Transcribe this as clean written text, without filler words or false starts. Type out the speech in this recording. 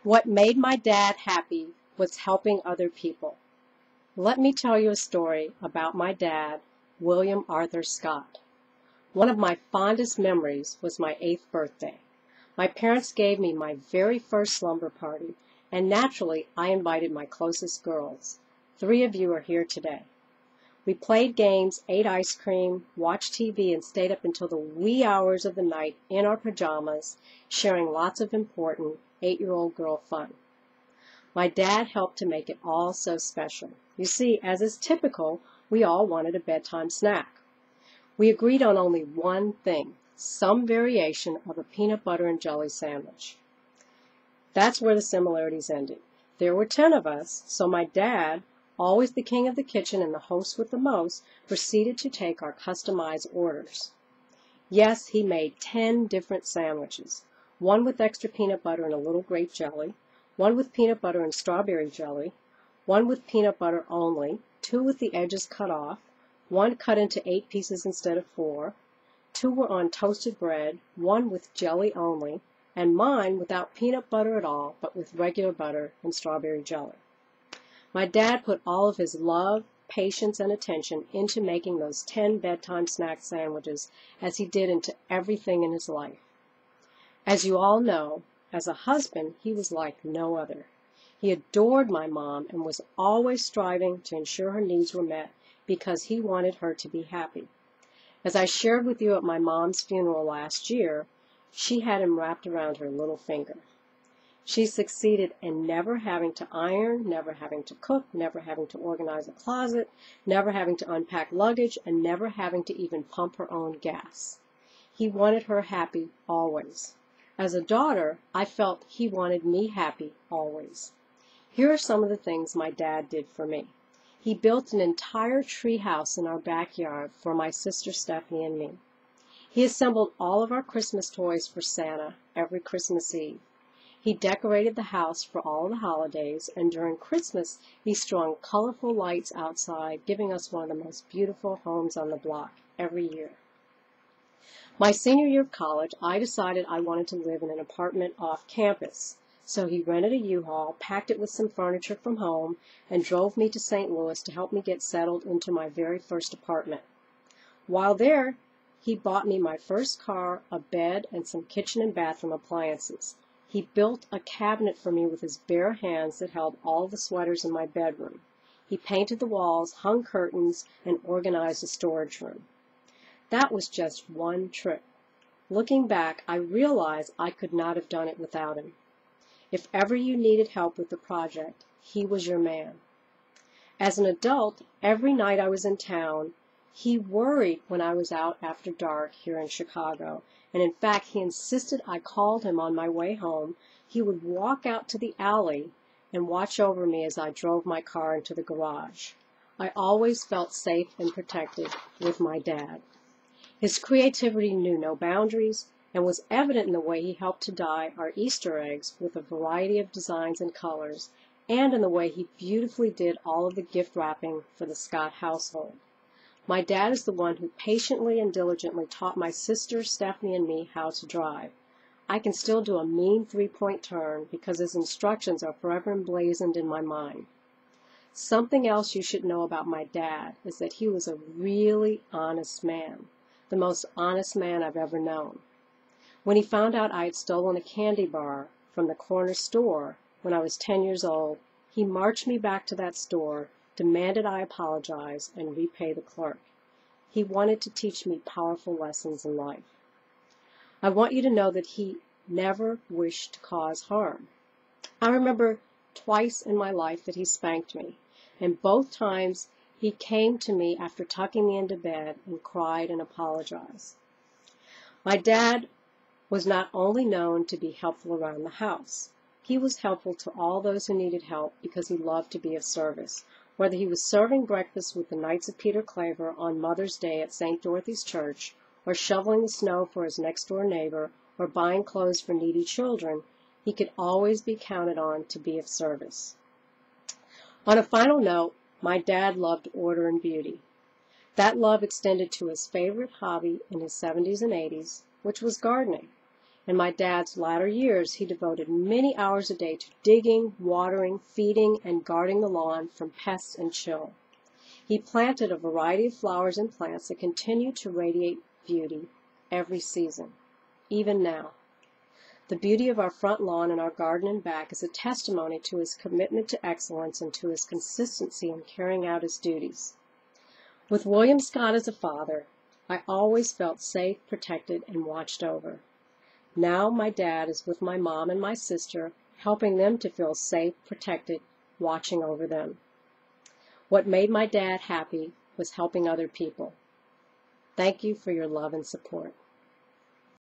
What made my dad happy was helping other people. Let me tell you a story about my dad, William Arthur Scott. One of my fondest memories was my 8th birthday. My parents gave me my very first slumber party, and naturally I invited my closest girls. 3 of you are here today. We played games, ate ice cream, watched TV, and stayed up until the wee hours of the night in our pajamas, sharing lots of important 8-year-old girl fun. My dad helped to make it all so special. You see, as is typical, we all wanted a bedtime snack. We agreed on only one thing, some variation of a peanut butter and jelly sandwich. That's where the similarities ended. There were 10 of us, so my dad, always the king of the kitchen and the host with the most, proceeded to take our customized orders. Yes, he made 10 different sandwiches, one with extra peanut butter and a little grape jelly, one with peanut butter and strawberry jelly, one with peanut butter only, 2 with the edges cut off, 1 cut into 8 pieces instead of 4, 2 were on toasted bread, 1 with jelly only, and mine without peanut butter at all, but with regular butter and strawberry jelly. My dad put all of his love, patience, and attention into making those 10 bedtime snack sandwiches, as he did into everything in his life. As you all know, as a husband, he was like no other. He adored my mom and was always striving to ensure her needs were met because he wanted her to be happy. As I shared with you at my mom's funeral last year, she had him wrapped around her little finger. She succeeded in never having to iron, never having to cook, never having to organize a closet, never having to unpack luggage, and never having to even pump her own gas. He wanted her happy always. As a daughter, I felt he wanted me happy always. Here are some of the things my dad did for me. He built an entire tree house in our backyard for my sister Stephanie and me. He assembled all of our Christmas toys for Santa every Christmas Eve. He decorated the house for all the holidays, and during Christmas, he strung colorful lights outside, giving us one of the most beautiful homes on the block every year. My senior year of college, I decided I wanted to live in an apartment off campus. So he rented a U-Haul, packed it with some furniture from home, and drove me to St. Louis to help me get settled into my very first apartment. While there, he bought me my first car, a bed, and some kitchen and bathroom appliances. He built a cabinet for me with his bare hands that held all the sweaters in my bedroom. He painted the walls, hung curtains, and organized the storage room. That was just one trip. Looking back, I realize I could not have done it without him. If ever you needed help with the project, he was your man. As an adult, every night I was in town, he worried when I was out after dark here in Chicago, and in fact, he insisted I called him on my way home. He would walk out to the alley and watch over me as I drove my car into the garage. I always felt safe and protected with my dad. His creativity knew no boundaries and was evident in the way he helped to dye our Easter eggs with a variety of designs and colors, and in the way he beautifully did all of the gift wrapping for the Scott household. My dad is the one who patiently and diligently taught my sister, Stephanie, and me how to drive. I can still do a mean 3-point turn because his instructions are forever emblazoned in my mind. Something else you should know about my dad is that he was a really honest man, the most honest man I've ever known. When he found out I had stolen a candy bar from the corner store when I was 10 years old, he marched me back to that store, demanded I apologize, and repay the clerk. He wanted to teach me powerful lessons in life. I want you to know that he never wished to cause harm. I remember twice in my life that he spanked me, and both times he came to me after tucking me into bed and cried and apologized. My dad was not only known to be helpful around the house. He was helpful to all those who needed help because he loved to be of service. Whether he was serving breakfast with the Knights of Peter Claver on Mother's Day at St. Dorothy's Church, or shoveling the snow for his next-door neighbor, or buying clothes for needy children, he could always be counted on to be of service. On a final note, my dad loved order and beauty. That love extended to his favorite hobby in his 70s and 80s, which was gardening. In my dad's latter years, he devoted many hours a day to digging, watering, feeding, and guarding the lawn from pests and chill. He planted a variety of flowers and plants that continue to radiate beauty every season, even now. The beauty of our front lawn and our garden and back is a testimony to his commitment to excellence and to his consistency in carrying out his duties. With William Scott as a father, I always felt safe, protected, and watched over. Now my dad is with my mom and my sister, helping them to feel safe, protected, watching over them. What made my dad happy was helping other people. Thank you for your love and support.